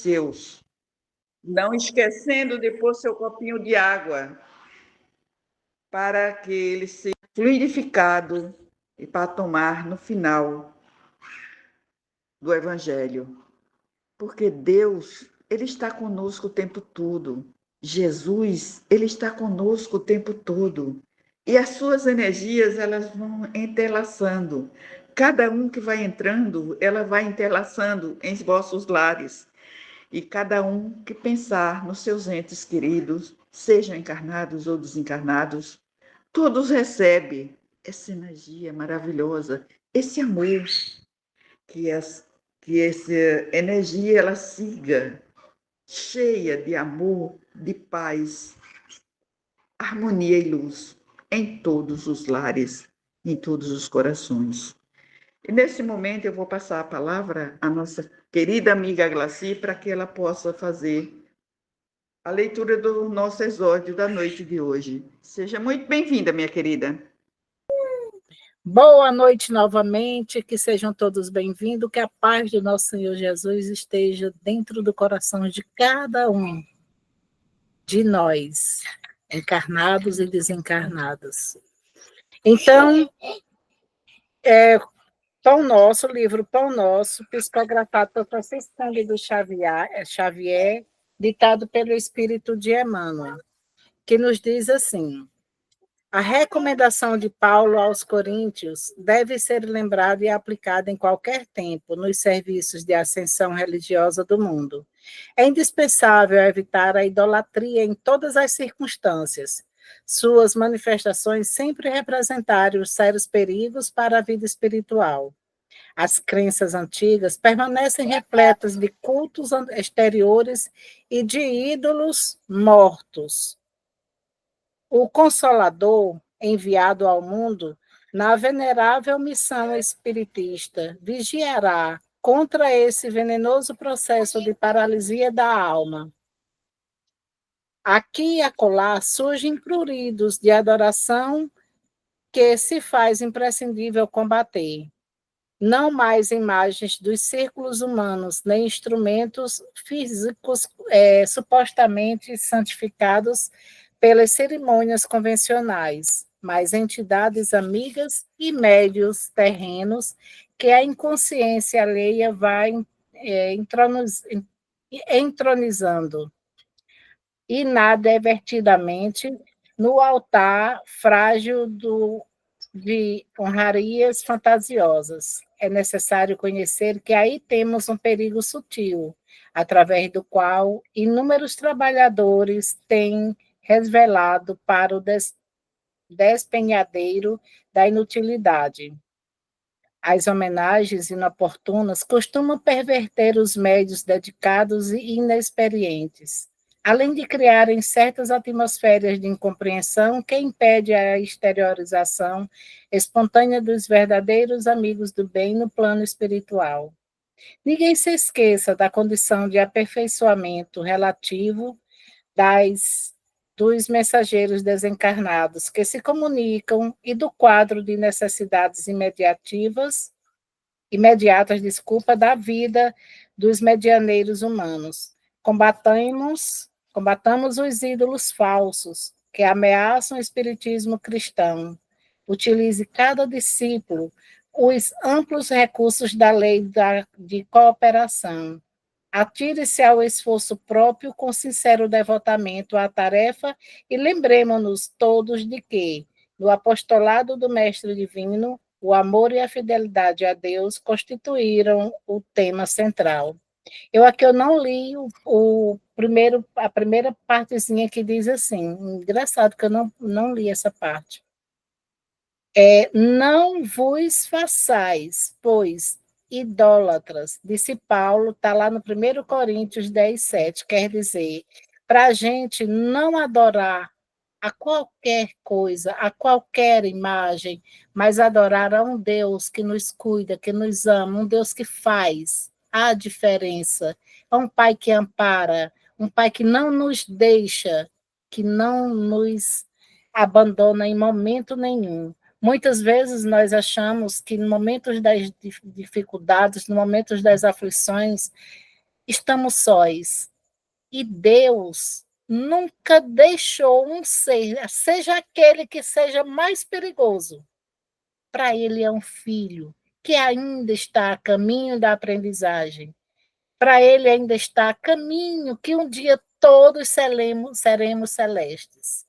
seus, não esquecendo de pôr seu copinho de água, para que ele seja fluidificado e para tomar no final do Evangelho. Porque Deus, Ele está conosco o tempo todo. Jesus, Ele está conosco o tempo todo. E as suas energias, elas vão entrelaçando. Cada um que vai entrando, ela vai entrelaçando em vossos lares. E cada um que pensar nos seus entes queridos, sejam encarnados ou desencarnados, todos recebem essa energia maravilhosa, esse amor, que essa energia ela siga cheia de amor, de paz, harmonia e luz em todos os lares, em todos os corações. E nesse momento eu vou passar a palavra à nossa querida amiga Glaci para que ela possa fazer a leitura do nosso exórdio da noite de hoje. Seja muito bem-vinda, minha querida. Boa noite novamente, que sejam todos bem-vindos, que a paz do nosso Senhor Jesus esteja dentro do coração de cada um de nós, encarnados e desencarnados. Então, Pão Nosso, livro Pão Nosso, psicografado por Francisco Cândido Xavier, ditado pelo Espírito de Emmanuel, que nos diz assim: a recomendação de Paulo aos Coríntios deve ser lembrada e aplicada em qualquer tempo nos serviços de ascensão religiosa do mundo. É indispensável evitar a idolatria em todas as circunstâncias. Suas manifestações sempre representarem os sérios perigos para a vida espiritual. As crenças antigas permanecem repletas de cultos exteriores e de ídolos mortos. O Consolador, enviado ao mundo na venerável missão espiritista, vigiará contra esse venenoso processo de paralisia da alma. Aqui e acolá surgem pruridos de adoração que se faz imprescindível combater. Não mais imagens dos círculos humanos, nem instrumentos físicos supostamente santificados pelas cerimônias convencionais, mas entidades amigas e médios terrenos que a inconsciência alheia vai entronizando inadvertidamente no altar frágil de honrarias fantasiosas. É necessário conhecer que aí temos um perigo sutil, através do qual inúmeros trabalhadores têm resvelado para o despenhadeiro da inutilidade. As homenagens inoportunas costumam perverter os médios dedicados e inexperientes, além de criarem certas atmosferas de incompreensão que impede a exteriorização espontânea dos verdadeiros amigos do bem no plano espiritual. Ninguém se esqueça da condição de aperfeiçoamento relativo dos mensageiros desencarnados que se comunicam e do quadro de necessidades imediatas, da vida dos medianeiros humanos. Combatamos os ídolos falsos que ameaçam o espiritismo cristão. Utilize cada discípulo os amplos recursos da lei de cooperação. Atire-se ao esforço próprio com sincero devotamento à tarefa e lembremos-nos todos de que, no apostolado do Mestre Divino, o amor e a fidelidade a Deus constituíram o tema central. Eu não li a primeira partezinha que diz assim, engraçado que eu não li essa parte. Não vos façais, pois, idólatras, disse Paulo, está lá no 1 Coríntios 10, 7, quer dizer, para a gente não adorar a qualquer coisa, a qualquer imagem, mas adorar a um Deus que nos cuida, que nos ama, um Deus que faz a diferença, é um Pai que ampara, um Pai que não nos deixa, que não nos abandona em momento nenhum. Muitas vezes nós achamos que no momentos das dificuldades, no momentos das aflições, estamos sós. E Deus nunca deixou um ser, seja aquele que seja mais perigoso, para ele é um filho que ainda está a caminho da aprendizagem. Para ele ainda está a caminho que um dia todos seremos celestes.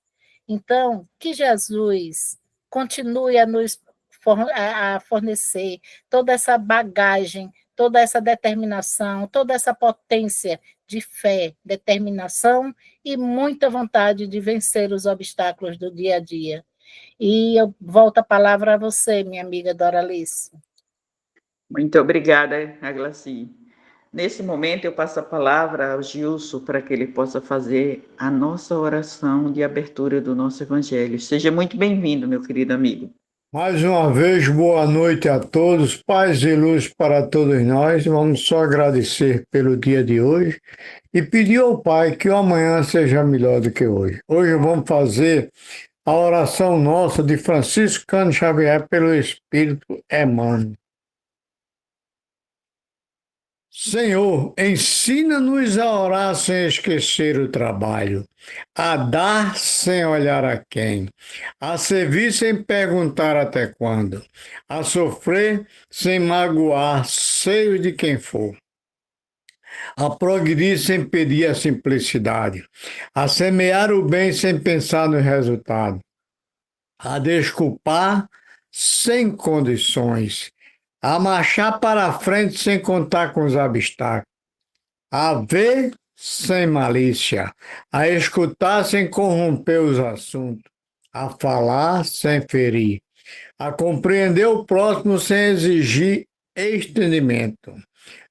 Então, que Jesus continue a nos a fornecer toda essa bagagem, toda essa determinação, toda essa potência de fé, determinação e muita vontade de vencer os obstáculos do dia a dia. E eu volto a palavra a você, minha amiga Doralice. Muito obrigada, Aglaci. Nesse momento, eu passo a palavra ao Gilson para que ele possa fazer a nossa oração de abertura do nosso Evangelho. Seja muito bem-vindo, meu querido amigo. Mais uma vez, boa noite a todos, paz e luz para todos nós. Vamos só agradecer pelo dia de hoje e pedir ao Pai que o amanhã seja melhor do que hoje. Hoje vamos fazer a oração nossa de Francisco Cândido Xavier pelo Espírito Emmanuel. Senhor, ensina-nos a orar sem esquecer o trabalho, a dar sem olhar a quem, a servir sem perguntar até quando, a sofrer sem magoar seio de quem for, a progredir sem pedir a simplicidade, a semear o bem sem pensar no resultado, a desculpar sem condições, a marchar para a frente sem contar com os obstáculos, a ver sem malícia, a escutar sem corromper os assuntos, a falar sem ferir, a compreender o próximo sem exigir entendimento,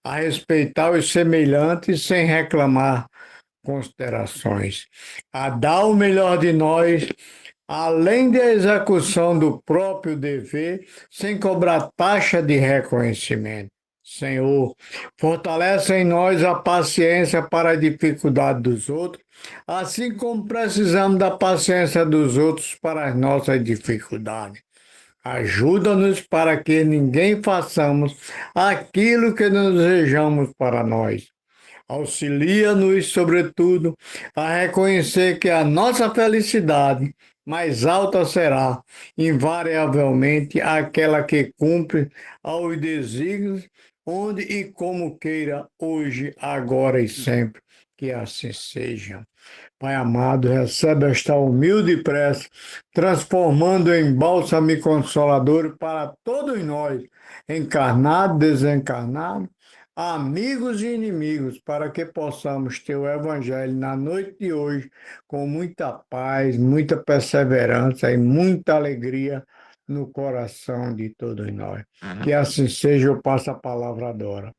a respeitar os semelhantes sem reclamar considerações, a dar o melhor de nós, além da execução do próprio dever, sem cobrar taxa de reconhecimento. Senhor, fortalece em nós a paciência para a dificuldade dos outros, assim como precisamos da paciência dos outros para as nossas dificuldades. Ajuda-nos para que ninguém façamos aquilo que não desejamos para nós. Auxilia-nos, sobretudo, a reconhecer que a nossa felicidade mais alta será, invariavelmente, aquela que cumpre aos desígnios, onde e como queira, hoje, agora e sempre, que assim seja. Pai amado, recebe esta humilde prece, transformando em bálsamo e consolador para todos nós, encarnados, desencarnados, amigos e inimigos, para que possamos ter o Evangelho na noite de hoje com muita paz, muita perseverança e muita alegria no coração de todos nós. Que assim seja, eu passo a palavra a Dora.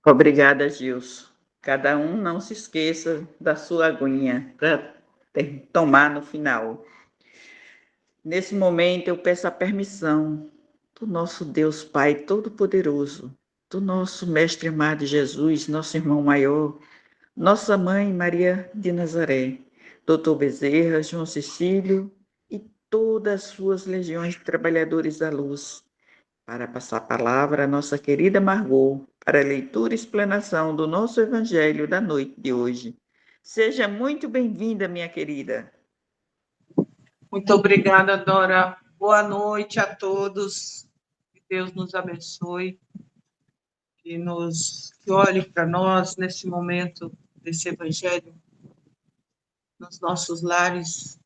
Obrigada, Gilson. Cada um não se esqueça da sua aguinha para tomar no final. Nesse momento, eu peço a permissão do nosso Deus Pai Todo-Poderoso, do nosso Mestre amado Jesus, nosso irmão maior, nossa mãe Maria de Nazaré, Doutor Bezerra, João Cecílio e todas as suas legiões de trabalhadores da luz, para passar a palavra à nossa querida Margot, para a leitura e explanação do nosso Evangelho da noite de hoje. Seja muito bem-vinda, minha querida. Muito obrigada, Dora. Boa noite a todos. Que Deus nos abençoe, que olhe para nós nesse momento desse Evangelho, nos nossos lares,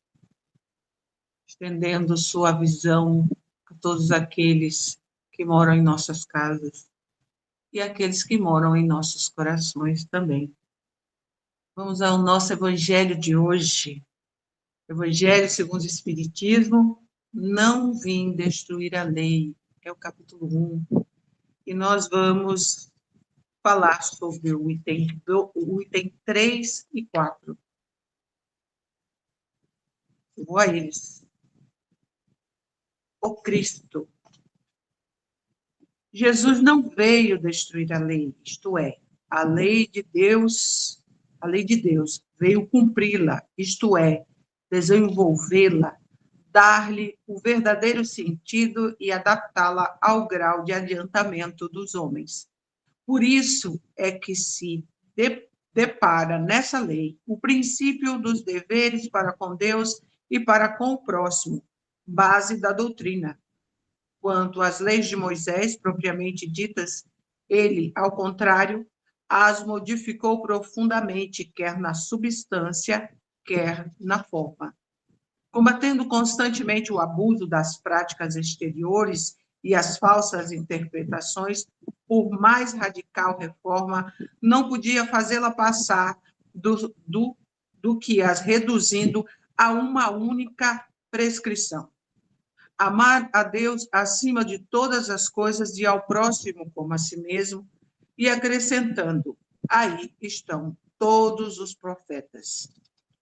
estendendo sua visão a todos aqueles que moram em nossas casas e aqueles que moram em nossos corações também. Vamos ao nosso Evangelho de hoje. Evangelho segundo o Espiritismo, não vim destruir a lei, é o capítulo 1, e nós vamos falar sobre o item 3 e 4. Eu vou a eles. O Cristo. Jesus não veio destruir a lei, isto é, a lei de Deus veio cumpri-la, isto é, desenvolvê-la, dar-lhe o verdadeiro sentido e adaptá-la ao grau de adiantamento dos homens. Por isso é que se depara nessa lei o princípio dos deveres para com Deus e para com o próximo, base da doutrina. Quanto às leis de Moisés, propriamente ditas, ele, ao contrário, as modificou profundamente, quer na substância, quer na forma. Combatendo constantemente o abuso das práticas exteriores e as falsas interpretações, por mais radical reforma, não podia fazê-la passar do que as reduzindo a uma única prescrição. Amar a Deus acima de todas as coisas e ao próximo como a si mesmo, e acrescentando, aí estão todos os profetas.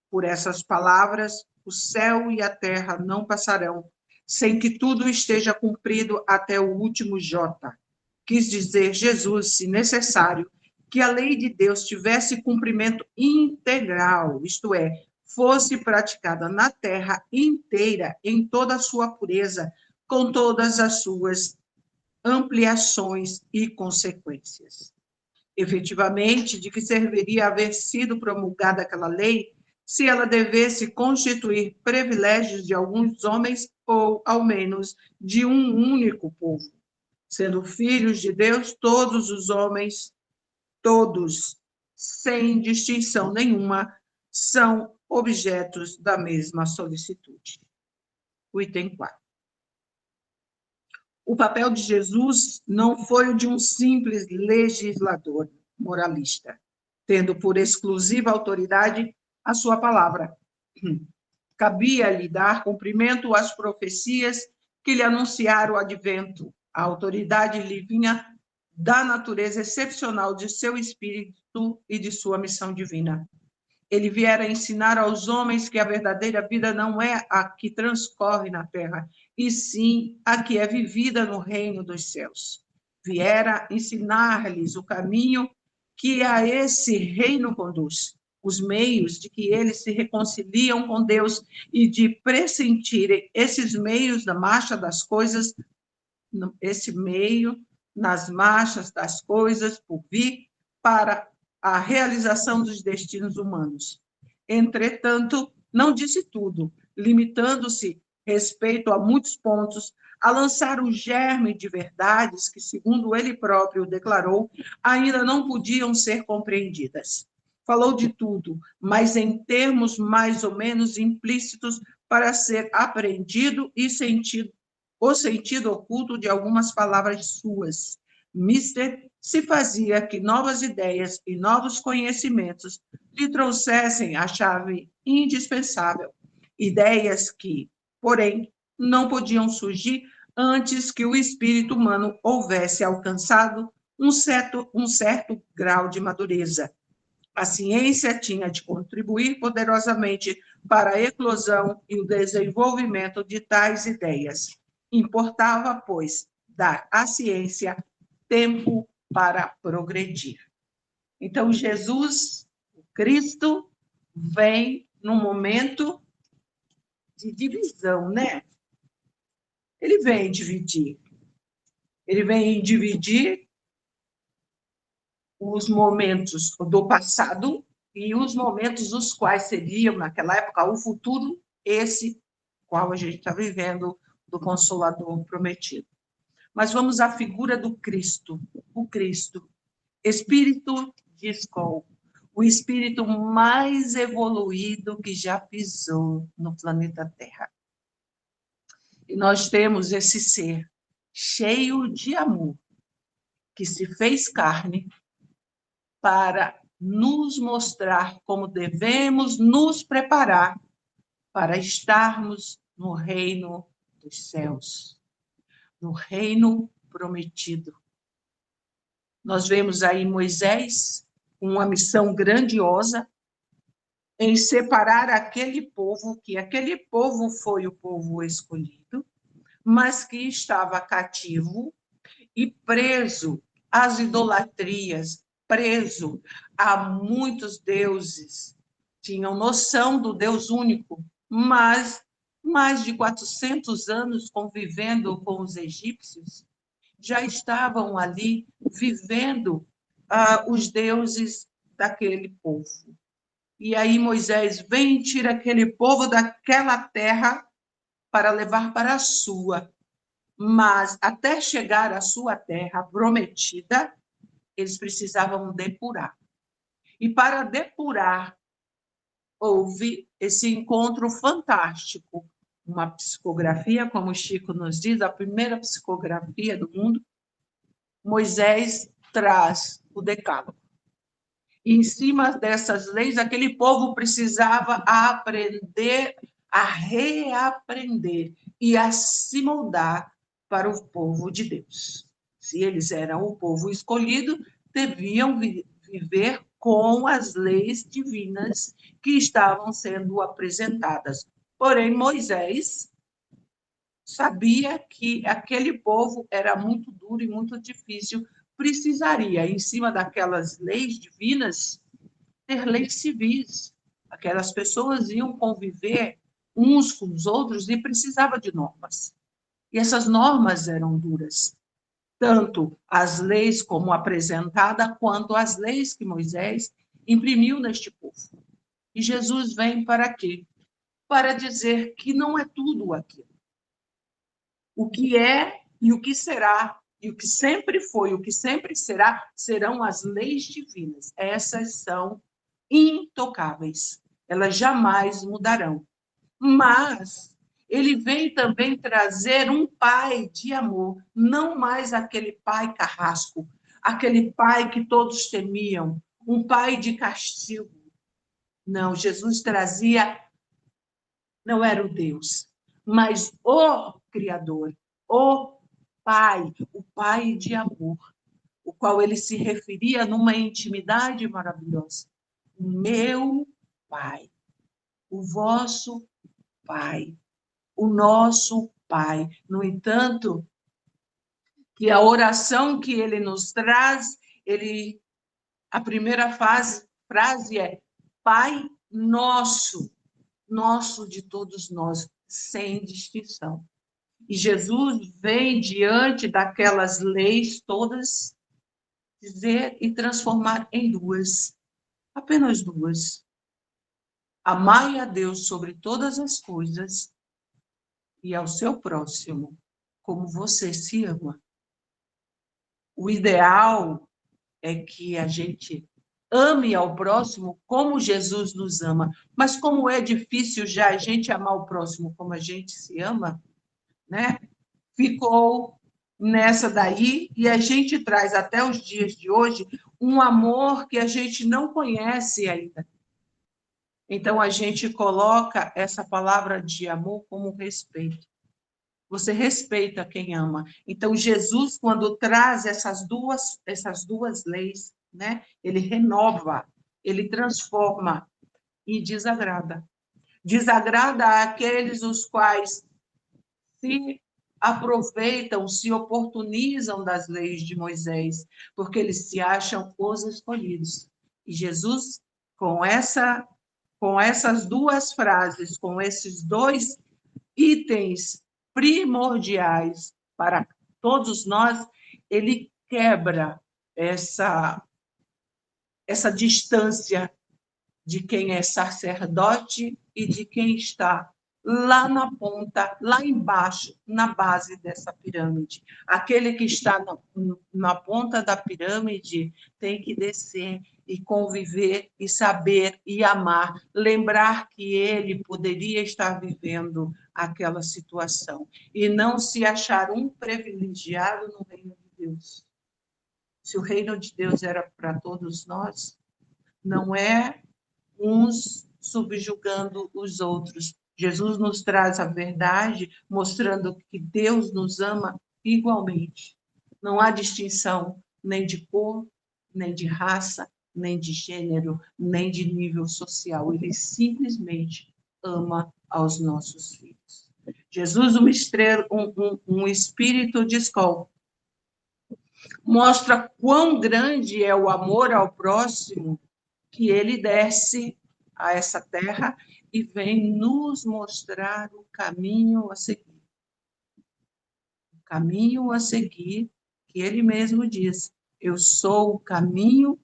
Por essas palavras, o céu e a terra não passarão, sem que tudo esteja cumprido até o último jota. Quis dizer Jesus, se necessário, que a lei de Deus tivesse cumprimento integral, isto é, fosse praticada na terra inteira, em toda a sua pureza, com todas as suas ampliações e consequências. Efetivamente, de que serviria haver sido promulgada aquela lei, se ela devesse constituir privilégios de alguns homens ou, ao menos, de um único povo? Sendo filhos de Deus, todos os homens, todos, sem distinção nenhuma, são objetos da mesma solicitude. O item 4. O papel de Jesus não foi o de um simples legislador moralista, tendo por exclusiva autoridade a sua palavra. Cabia-lhe dar cumprimento às profecias que lhe anunciaram o advento. A autoridade lhe vinha da natureza excepcional de seu espírito e de sua missão divina. Ele viera ensinar aos homens que a verdadeira vida não é a que transcorre na terra, e sim a que é vivida no reino dos céus. Viera ensinar-lhes o caminho que a esse reino conduz, os meios de que eles se reconciliam com Deus e de pressentirem esses meios na marcha das coisas, esse meio nas marchas das coisas por vir para a realização dos destinos humanos. Entretanto, não disse tudo, limitando-se, respeito a muitos pontos, a lançar o germe de verdades que, segundo ele próprio declarou, ainda não podiam ser compreendidas. Falou de tudo, mas em termos mais ou menos implícitos para ser apreendido e sentido, o sentido oculto de algumas palavras suas. Mister se fazia que novas ideias e novos conhecimentos lhe trouxessem a chave indispensável, ideias que, porém, não podiam surgir antes que o espírito humano houvesse alcançado um certo grau de madureza. A ciência tinha de contribuir poderosamente para a eclosão e o desenvolvimento de tais ideias. Importava, pois, dar à ciência tempo para progredir. Então, Jesus, o Cristo, vem num momento de divisão, né? Ele vem dividir. Ele vem dividir os momentos do passado e os momentos os quais seriam, naquela época, o futuro, esse qual a gente está vivendo, do Consolador prometido. Mas vamos à figura do Cristo, o Cristo, espírito de escola, o espírito mais evoluído que já pisou no planeta Terra. E nós temos esse ser cheio de amor, que se fez carne para nos mostrar como devemos nos preparar para estarmos no reino dos céus, no reino prometido. Nós vemos aí Moisés com uma missão grandiosa em separar aquele povo, que aquele povo foi o povo escolhido, mas que estava cativo e preso às idolatrias, preso a muitos deuses. Tinham noção do Deus único, mas mais de 400 anos convivendo com os egípcios, já estavam ali vivendo os deuses daquele povo. E aí Moisés vem e tira aquele povo daquela terra para levar para a sua. Mas até chegar à sua terra prometida, eles precisavam depurar. E para depurar, houve esse encontro fantástico. Uma psicografia, como o Chico nos diz, a primeira psicografia do mundo. Moisés traz o decálogo. E em cima dessas leis, aquele povo precisava aprender a reaprender e a se moldar para o povo de Deus. Se eles eram o povo escolhido, deviam viver com as leis divinas que estavam sendo apresentadas. Porém, Moisés sabia que aquele povo era muito duro e muito difícil, precisaria, em cima daquelas leis divinas, ter leis civis. Aquelas pessoas iam conviver uns com os outros e precisava de normas. E essas normas eram duras, tanto as leis como apresentada, quanto as leis que Moisés imprimiu neste povo. E Jesus vem para quê? Para dizer que não é tudo aquilo. O que é e o que será, e o que sempre foi, o que sempre será, serão as leis divinas. Essas são intocáveis. Elas jamais mudarão. Mas ele vem também trazer um pai de amor, não mais aquele pai carrasco, aquele pai que todos temiam, um pai de castigo. Não, Jesus trazia, não era o Deus, mas o Criador, o Pai de amor, o qual ele se referia numa intimidade maravilhosa. O meu Pai, o vosso Pai, o nosso Pai. No entanto, que a oração que ele nos traz, a primeira frase é Pai nosso, nosso de todos nós, sem distinção. E Jesus vem diante daquelas leis todas dizer e transformar em duas, apenas duas. Amai a Deus sobre todas as coisas e ao seu próximo como você se ama. O ideal é que a gente ame ao próximo como Jesus nos ama. Mas como é difícil já a gente amar o próximo como a gente se ama, né? Ficou nessa daí e a gente traz até os dias de hoje um amor que a gente não conhece ainda. Então, a gente coloca essa palavra de amor como respeito. Você respeita quem ama. Então, Jesus, quando traz essas duas leis, né, ele renova, ele transforma e desagrada. Desagrada àqueles os quais se aproveitam, se oportunizam das leis de Moisés, porque eles se acham os escolhidos. E Jesus, com essas duas frases, com esses dois itens primordiais para todos nós, ele quebra essa distância de quem é sacerdote e de quem está lá na ponta, lá embaixo, na base dessa pirâmide. Aquele que está na ponta da pirâmide tem que descer e conviver e saber e amar, lembrar que ele poderia estar vivendo aquela situação e não se achar um privilegiado no reino de Deus. Se o reino de Deus era para todos nós, não é uns subjugando os outros. Jesus nos traz a verdade, mostrando que Deus nos ama igualmente. Não há distinção nem de cor, nem de raça, nem de gênero, nem de nível social. Ele simplesmente ama aos nossos filhos. Jesus, um espírito de escola, mostra quão grande é o amor ao próximo, que ele desce a essa terra e vem nos mostrar o caminho a seguir. O caminho a seguir, que ele mesmo diz, Eu sou o caminho,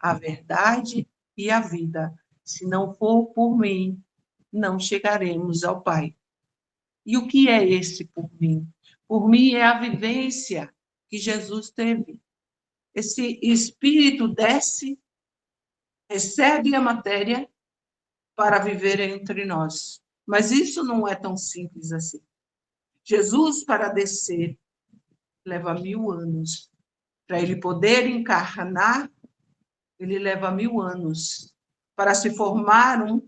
a verdade e a vida. Se não for por mim, não chegaremos ao Pai. E o que é esse por mim? Por mim é a vivência que Jesus teve. Esse Espírito desce, recebe a matéria para viver entre nós. Mas isso não é tão simples assim. Jesus, para descer, leva 1000 anos. Para ele poder encarnar, ele leva 1000 anos. Para se formar um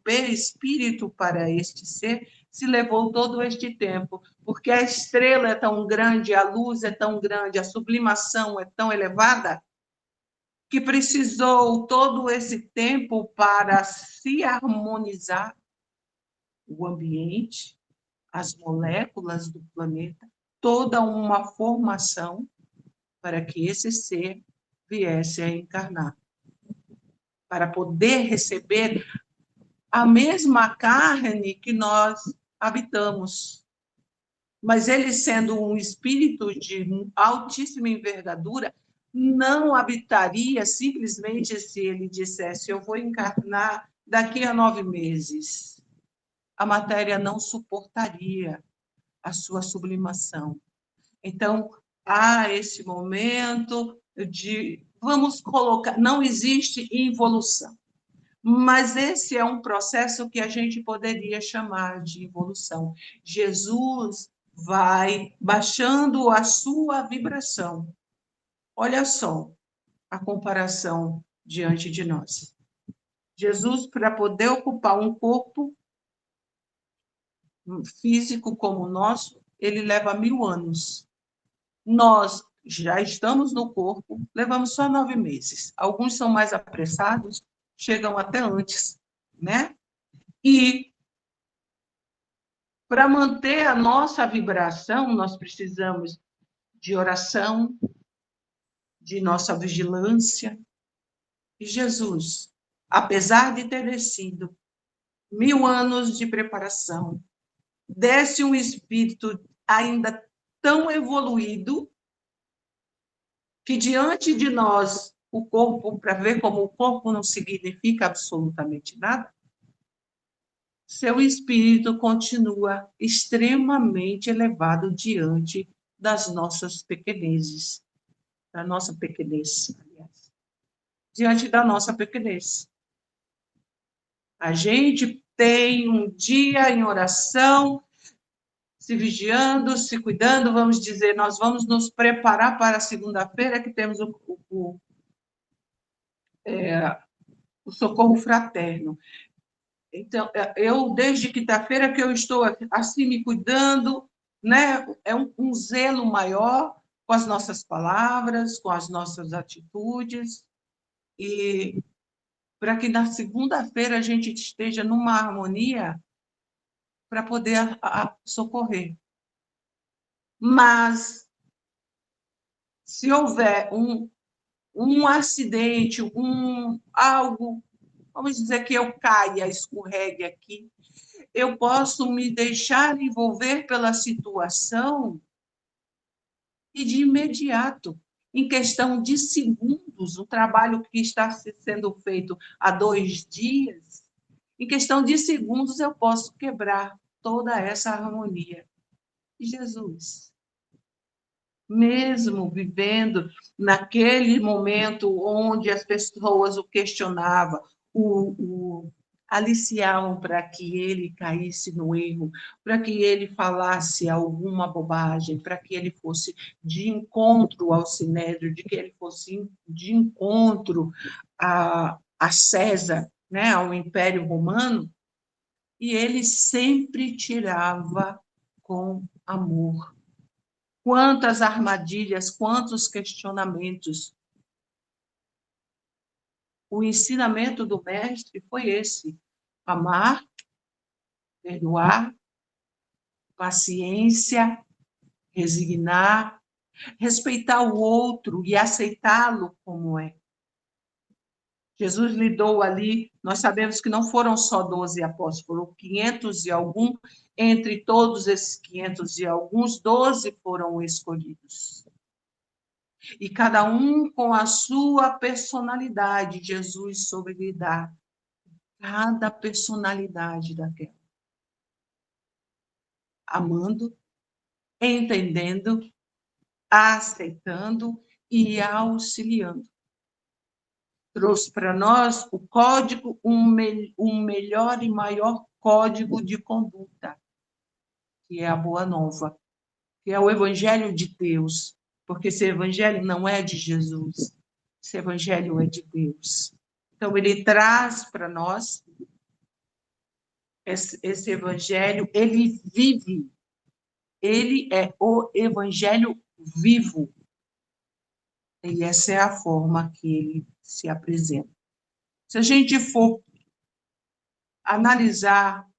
perispírito para este ser, se levou todo este tempo, porque a estrela é tão grande, a luz é tão grande, a sublimação é tão elevada, que precisou todo esse tempo para se harmonizar o ambiente, as moléculas do planeta, toda uma formação para que esse ser viesse a encarnar, para poder receber a mesma carne que nós habitamos. Mas ele, sendo um espírito de altíssima envergadura, não habitaria simplesmente se ele dissesse: eu vou encarnar daqui a 9 meses. A matéria não suportaria a sua sublimação. Então, há esse momento de, vamos colocar, não existe involução, mas esse é um processo que a gente poderia chamar de evolução. Jesus vai baixando a sua vibração. Olha só a comparação diante de nós. Jesus, para poder ocupar um corpo físico como o nosso, ele leva 1000 anos. Nós já estamos no corpo, levamos só 9 meses. Alguns são mais apressados, chegam até antes, né? E para manter a nossa vibração, nós precisamos de oração, de nossa vigilância. E Jesus, apesar de ter descido 1000 anos de preparação, desce um espírito ainda tão evoluído que diante de nós, o corpo, para ver como o corpo não significa absolutamente nada, seu espírito continua extremamente elevado diante das nossas pequenezes, da nossa pequenez, aliás, diante da nossa pequenez. A gente tem um dia em oração, se vigiando, se cuidando, vamos dizer, nós vamos nos preparar para a segunda-feira, que temos o socorro fraterno. Então, eu, desde quinta-feira que eu estou assim me cuidando, né? É um zelo maior com as nossas palavras, com as nossas atitudes, e para que na segunda-feira a gente esteja numa harmonia para poder socorrer. Mas, se houver um acidente, algo, vamos dizer que eu caia, escorregue aqui, eu posso me deixar envolver pela situação e de imediato, em questão de segundos, o trabalho que está sendo feito há 2 dias, em questão de segundos eu posso quebrar toda essa harmonia. E Jesus, mesmo vivendo naquele momento onde as pessoas o questionavam, o aliciavam para que ele caísse no erro, para que ele falasse alguma bobagem, para que ele fosse de encontro ao Sinédrio, de que ele fosse de encontro a César, né, ao Império Romano, e ele sempre tirava com amor. Quantas armadilhas, quantos questionamentos. O ensinamento do mestre foi esse: amar, perdoar, paciência, resignar, respeitar o outro e aceitá-lo como é. Jesus lidou ali, nós sabemos que não foram só 12 apóstolos, foram 500 e algum, entre todos esses 500 e alguns, 12 foram escolhidos. E cada um com a sua personalidade, Jesus soube lidar cada personalidade daquela. Amando, entendendo, aceitando e auxiliando. Trouxe para nós o código, um melhor e maior código de conduta, que é a Boa Nova, que é o Evangelho de Deus, porque esse Evangelho não é de Jesus, esse Evangelho é de Deus. Então, ele traz para nós esse Evangelho, ele vive, ele é o Evangelho vivo. E essa é a forma que ele se apresenta. Se a gente for analisar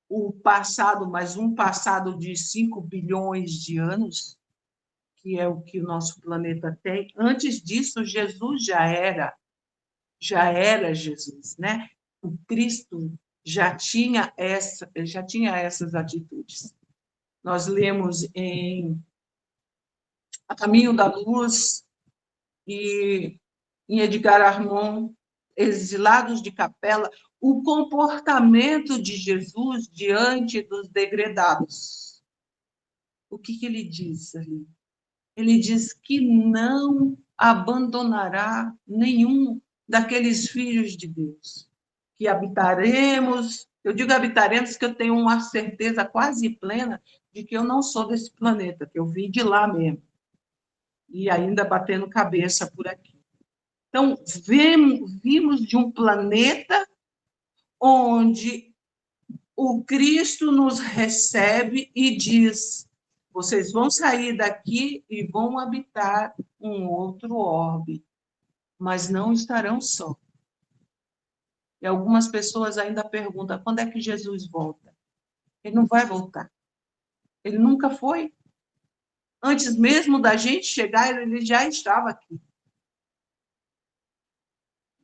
o passado, mas um passado de 5 bilhões de anos, que é o que o nosso planeta tem, antes disso, Jesus já era Jesus, né? O Cristo já tinha essas atitudes. Nós lemos em A Caminho da Luz e em Edgar Armand, Exilados de Capela, o comportamento de Jesus diante dos degredados. O que ele diz ali? Ele diz que não abandonará nenhum daqueles filhos de Deus, que habitaremos, eu digo habitaremos porque eu tenho uma certeza quase plena de que eu não sou desse planeta, que eu vim de lá mesmo, e ainda batendo cabeça por aqui. Então, vimos de um planeta onde o Cristo nos recebe e diz: vocês vão sair daqui e vão habitar um outro orbe, mas não estarão só. E algumas pessoas ainda perguntam: quando é que Jesus volta? Ele não vai voltar. Ele nunca foi. Antes mesmo da gente chegar, ele já estava aqui.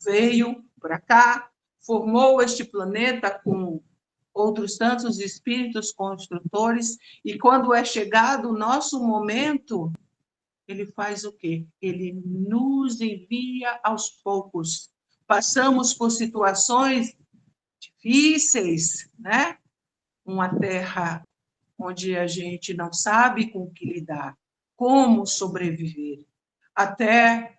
Veio para cá, formou este planeta com outros tantos espíritos construtores, e quando é chegado o nosso momento, ele faz o quê? Ele nos envia aos poucos. Passamos por situações difíceis, né? Uma terra onde a gente não sabe com o que lidar, como sobreviver, até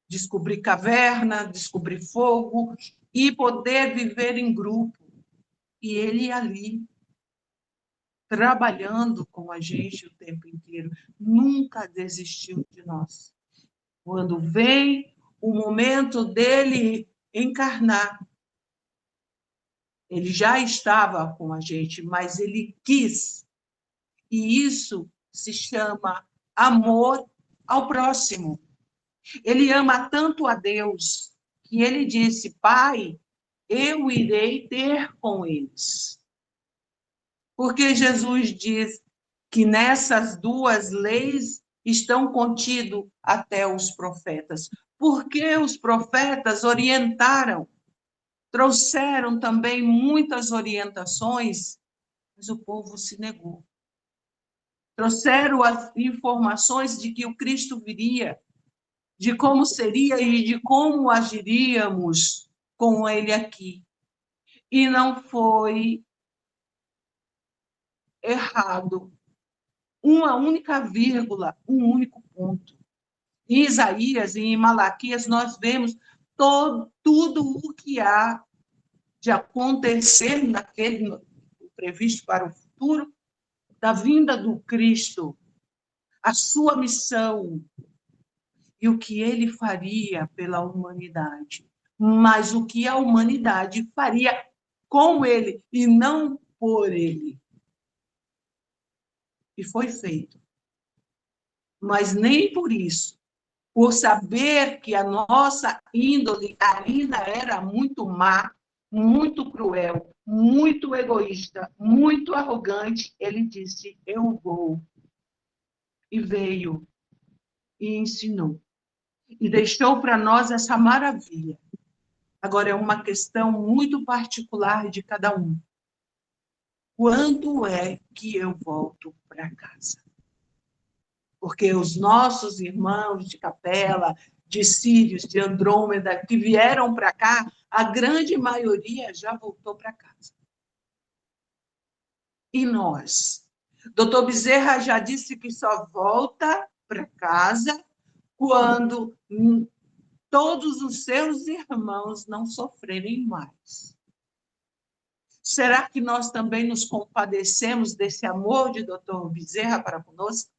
descobrir caverna, descobrir fogo e poder viver em grupo. E ele ali, trabalhando com a gente o tempo inteiro, nunca desistiu de nós. Quando vem o momento dele encarnar, ele já estava com a gente, mas ele quis. E isso se chama amor ao próximo. Ele ama tanto a Deus que ele disse: Pai, eu irei ter com eles. Porque Jesus diz que nessas duas leis estão contidos até os profetas. Porque os profetas orientaram, trouxeram também muitas orientações, mas o povo se negou. Trouxeram as informações de que o Cristo viria, de como seria e de como agiríamos com ele aqui. E não foi errado uma única vírgula, um único ponto. Em Isaías e em Malaquias nós vemos tudo o que há de acontecer naquele previsto para o futuro, da vinda do Cristo, a sua missão e o que ele faria pela humanidade. Mas o que a humanidade faria com ele e não por ele. E foi feito. Mas nem por isso, por saber que a nossa índole ainda era muito má, muito cruel, muito egoísta, muito arrogante, ele disse: eu vou. E veio e ensinou. E deixou para nós essa maravilha. Agora, é uma questão muito particular de cada um. Quando é que eu volto para casa? Porque os nossos irmãos de Capela, de Sírios, de Andrômeda, que vieram para cá, a grande maioria já voltou para casa. E nós? Doutor Bezerra já disse que só volta para casa quando todos os seus irmãos não sofrerem mais. Será que nós também nos compadecemos desse amor de doutor Bezerra para conosco?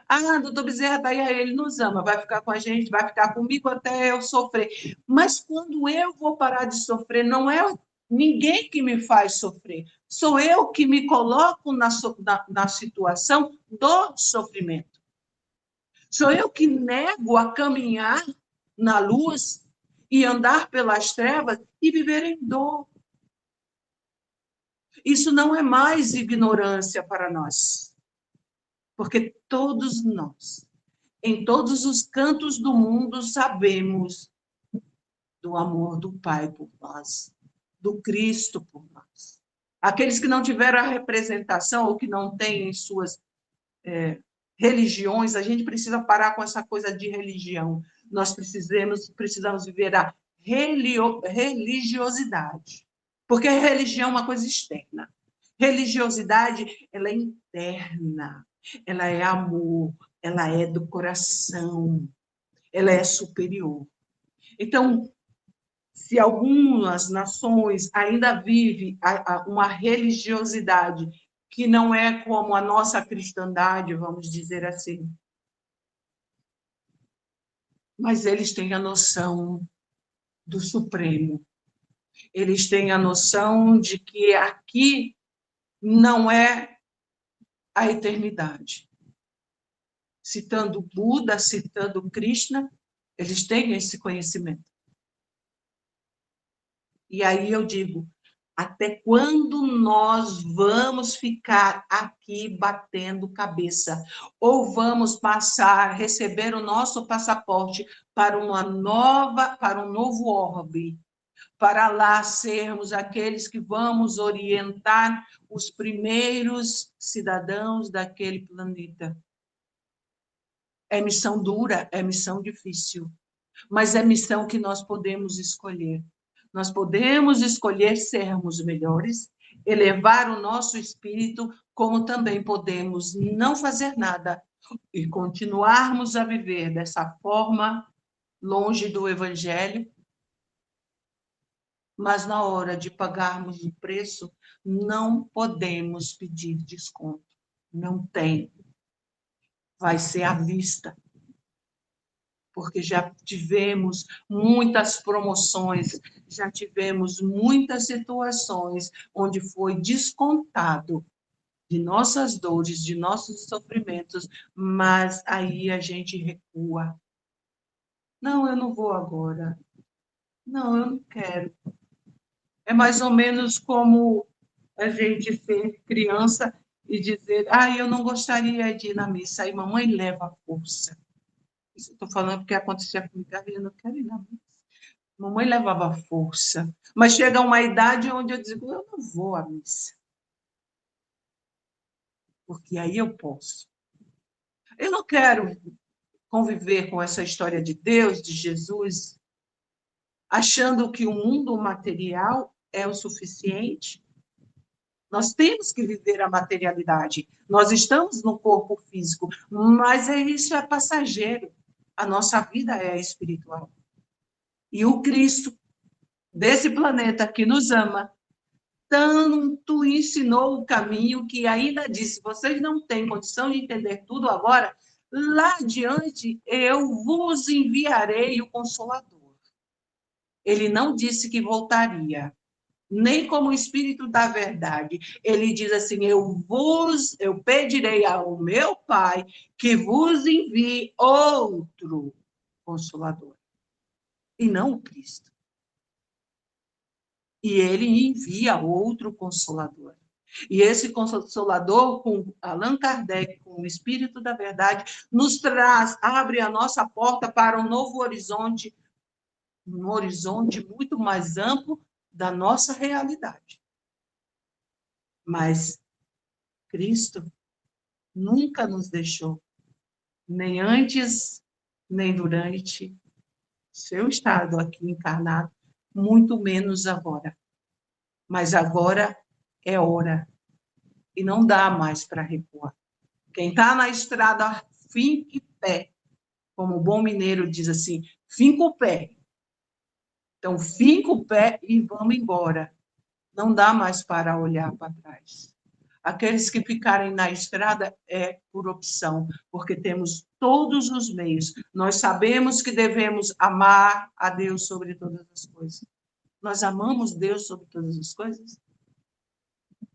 Ah, doutor Bezerra está aí, ele nos ama, vai ficar com a gente, vai ficar comigo até eu sofrer. Mas quando eu vou parar de sofrer, não é ninguém que me faz sofrer, sou eu que me coloco na situação do sofrimento. Sou eu que nego a caminhar na luz e andar pelas trevas e viver em dor. Isso não é mais ignorância para nós. Porque todos nós, em todos os cantos do mundo, sabemos do amor do Pai por nós, do Cristo por nós. Aqueles que não tiveram a representação ou que não têm em suas religiões, a gente precisa parar com essa coisa de religião. Nós precisamos viver a religiosidade. Porque a religião é uma coisa externa. Religiosidade, ela é interna. Ela é amor, ela é do coração, ela é superior. Então, se algumas nações ainda vivem uma religiosidade que não é como a nossa cristandade, vamos dizer assim, mas eles têm a noção do Supremo. Eles têm a noção de que aqui não é a eternidade. Citando Buda, citando Krishna, eles têm esse conhecimento. E aí eu digo, até quando nós vamos ficar aqui batendo cabeça? Ou vamos passar, receber o nosso passaporte para para um novo orbe, para lá sermos aqueles que vamos orientar os primeiros cidadãos daquele planeta? É missão dura, é missão difícil, mas é missão que nós podemos escolher. Nós podemos escolher sermos melhores, elevar o nosso espírito, como também podemos não fazer nada e continuarmos a viver dessa forma, longe do Evangelho, mas na hora de pagarmos o preço, não podemos pedir desconto. Não tem. Vai ser à vista. Porque já tivemos muitas promoções, já tivemos muitas situações onde foi descontado de nossas dores, de nossos sofrimentos, mas aí a gente recua. Não, eu não vou agora. Não, eu não quero. É mais ou menos como a gente ser criança e dizer, eu não gostaria de ir na missa, aí mamãe leva a força. Estou falando porque acontecia comigo, eu não quero ir na missa. Mamãe levava força, mas chega uma idade onde eu digo, eu não vou à missa. Porque aí eu posso. Eu não quero conviver com essa história de Deus, de Jesus, achando que o mundo material é o suficiente. Nós temos que viver a materialidade. Nós estamos no corpo físico, mas isso é passageiro. A nossa vida é espiritual. E o Cristo desse planeta que nos ama, tanto ensinou o caminho que ainda disse, vocês não têm condição de entender tudo agora, lá adiante eu vos enviarei o Consolador. Ele não disse que voltaria, nem como Espírito da Verdade. Ele diz assim, eu pedirei ao meu Pai que vos envie outro Consolador, e não o Cristo. E ele envia outro Consolador. E esse Consolador, com Allan Kardec, com o Espírito da Verdade, nos traz, abre a nossa porta para um novo horizonte, um horizonte muito mais amplo da nossa realidade. Mas Cristo nunca nos deixou nem antes, nem durante seu estado aqui encarnado, muito menos agora. Mas agora é hora e não dá mais para recuar. Quem está na estrada, finque pé. Como o bom mineiro diz assim, finca o pé. Então, finca o pé e vamos embora. Não dá mais para olhar para trás. Aqueles que ficarem na estrada é por opção, porque temos todos os meios. Nós sabemos que devemos amar a Deus sobre todas as coisas. Nós amamos Deus sobre todas as coisas?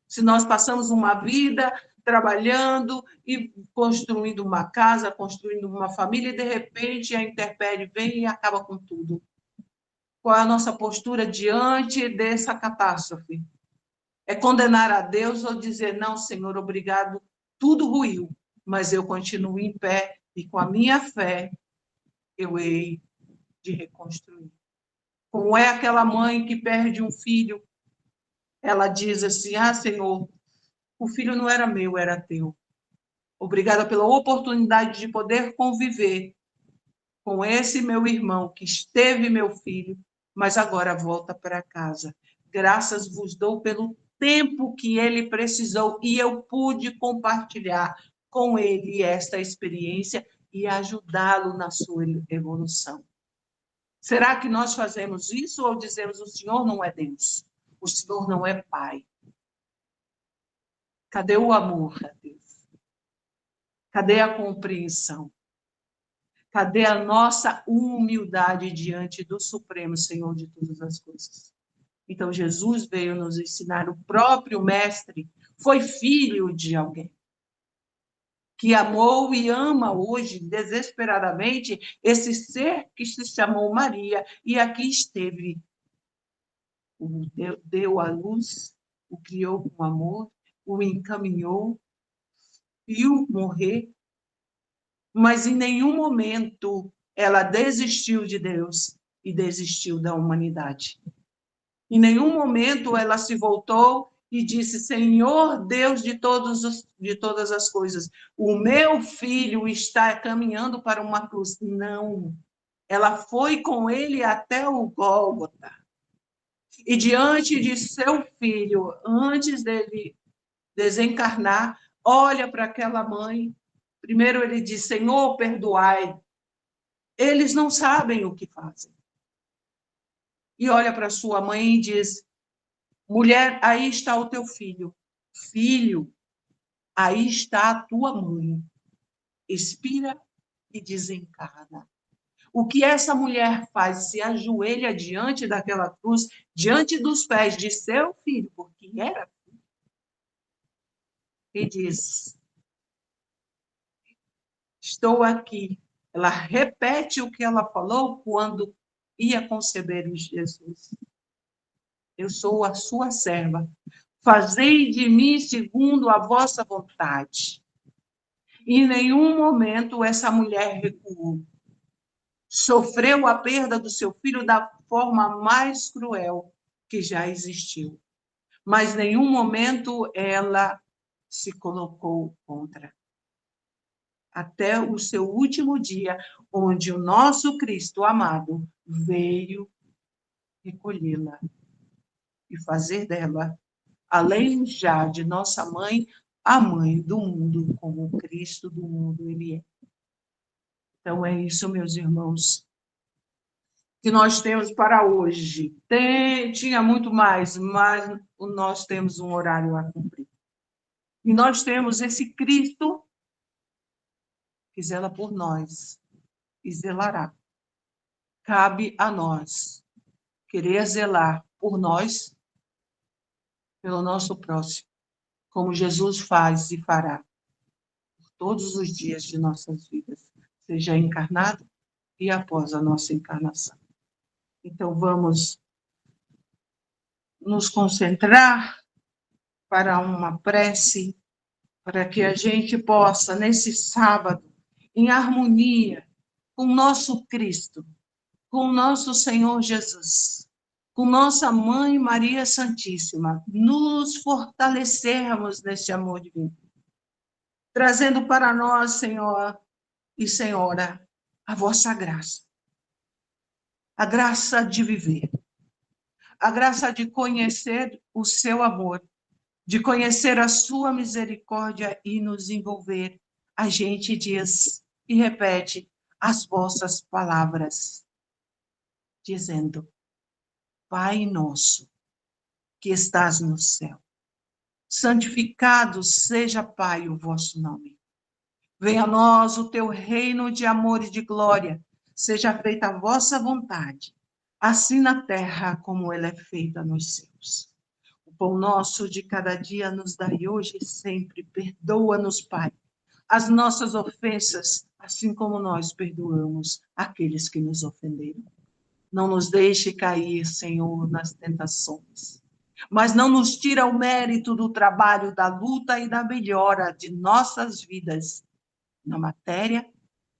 Se nós passamos uma vida trabalhando e construindo uma casa, construindo uma família, e de repente a intempérie vem e acaba com tudo. Qual é a nossa postura diante dessa catástrofe? É condenar a Deus ou dizer, não, Senhor, obrigado, tudo ruiu, mas eu continuo em pé e com a minha fé eu hei de reconstruir. Como é aquela mãe que perde um filho, ela diz assim, Senhor, o filho não era meu, era teu. Obrigada pela oportunidade de poder conviver com esse meu irmão que esteve meu filho, mas agora volta para casa. Graças vos dou pelo tempo que ele precisou e eu pude compartilhar com ele esta experiência e ajudá-lo na sua evolução. Será que nós fazemos isso ou dizemos o Senhor não é Deus? O Senhor não é Pai? Cadê o amor a Deus? Cadê a compreensão? Cadê a nossa humildade diante do Supremo Senhor de todas as coisas? Então, Jesus veio nos ensinar, o próprio Mestre foi filho de alguém que amou e ama hoje, desesperadamente, esse ser que se chamou Maria, e aqui esteve, deu à luz, o criou com amor, o encaminhou, viu morrer, mas em nenhum momento ela desistiu de Deus e desistiu da humanidade. Em nenhum momento ela se voltou e disse, Senhor Deus de todas as coisas, o meu filho está caminhando para uma cruz. Não, ela foi com ele até o Gólgota. E diante de seu filho, antes dele desencarnar, olha para aquela mãe. Primeiro ele diz, Senhor, perdoai. Eles não sabem o que fazem. E olha para sua mãe e diz, mulher, aí está o teu filho. Filho, aí está a tua mãe. Expira e desencarna. O que essa mulher faz? Se ajoelha diante daquela cruz, diante dos pés de seu filho, porque era filho, e diz, estou aqui. Ela repete o que ela falou quando ia conceber em Jesus. Eu sou a sua serva. Fazei de mim segundo a vossa vontade. E em nenhum momento essa mulher recuou. Sofreu a perda do seu filho da forma mais cruel que já existiu. Mas em nenhum momento ela se colocou contra. Até o seu último dia, onde o nosso Cristo amado veio recolhê-la e fazer dela, além já de nossa mãe, a mãe do mundo, como o Cristo do mundo ele é. Então é isso, meus irmãos, que nós temos para hoje. Tinha muito mais, mas nós temos um horário a cumprir. E nós temos esse Cristo que zela por nós e zelará. Cabe a nós querer zelar por nós, pelo nosso próximo, como Jesus faz e fará por todos os dias de nossas vidas, seja encarnado e após a nossa encarnação. Então, vamos nos concentrar para uma prece, para que a gente possa, nesse sábado, em harmonia com nosso Cristo, com nosso Senhor Jesus, com nossa Mãe Maria Santíssima, nos fortalecermos neste amor divino, trazendo para nós, Senhor, e, Senhora, a vossa graça. A graça de viver. A graça de conhecer o seu amor, de conhecer a sua misericórdia e nos envolver. A gente diz e repete as vossas palavras, dizendo: Pai nosso, que estás no céu, santificado seja, Pai, o vosso nome. Venha a nós o teu reino de amor e de glória, seja feita a vossa vontade, assim na terra como ela é feita nos céus. O pão nosso de cada dia nos dai hoje e sempre. Perdoa-nos, Pai, as nossas ofensas, assim como nós perdoamos aqueles que nos ofenderam. Não nos deixe cair, Senhor, nas tentações, mas não nos tira o mérito do trabalho, da luta e da melhora de nossas vidas, na matéria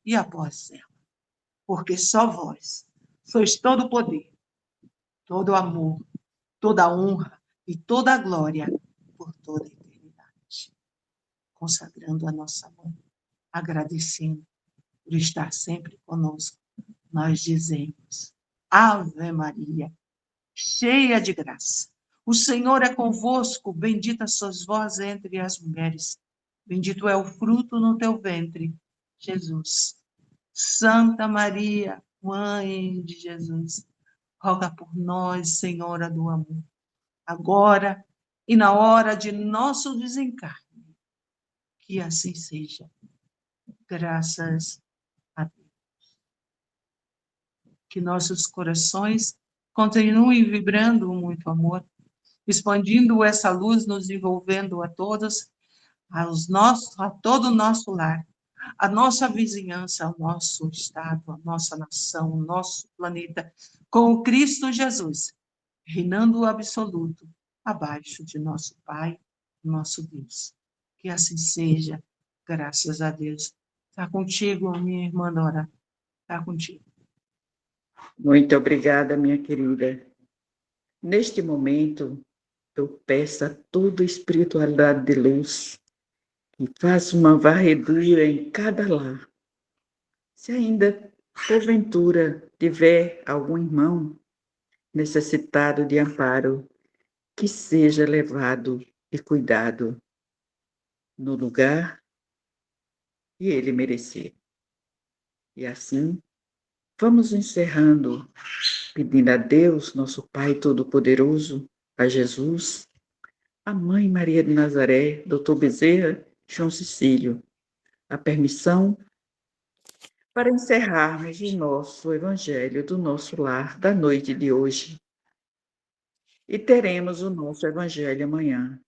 e após ela. Porque só vós sois todo o poder, todo o amor, toda a honra e toda a glória por toda a eternidade. Consagrando a nossa mão, agradecendo por estar sempre conosco, nós dizemos: Ave Maria, cheia de graça, o Senhor é convosco, bendita sois vós entre as mulheres, bendito é o fruto no teu ventre, Jesus. Santa Maria, Mãe de Jesus, roga por nós, Senhora do amor, agora e na hora de nosso desencarne. Que assim seja. Graças a Deus. Que nossos corações continuem vibrando muito amor, expandindo essa luz, nos envolvendo a todos, a todo o nosso lar, a nossa vizinhança, o nosso estado, a nossa nação, o nosso planeta, com o Cristo Jesus, reinando o absoluto, abaixo de nosso Pai, nosso Deus. Que assim seja, graças a Deus. Está contigo, minha irmã Dora, está contigo. Muito obrigada, minha querida. Neste momento, eu peço a toda espiritualidade de luz que faça uma varredura em cada lar. Se ainda, porventura, tiver algum irmão necessitado de amparo, que seja levado e cuidado no lugar que ele merecer. E assim, vamos encerrando, pedindo a Deus, nosso Pai Todo-Poderoso, a Jesus, a Mãe Maria de Nazaré, Dr. Bezerra, João Cecílio, a permissão para encerrarmos o nosso Evangelho do nosso lar da noite de hoje. E teremos o nosso Evangelho amanhã,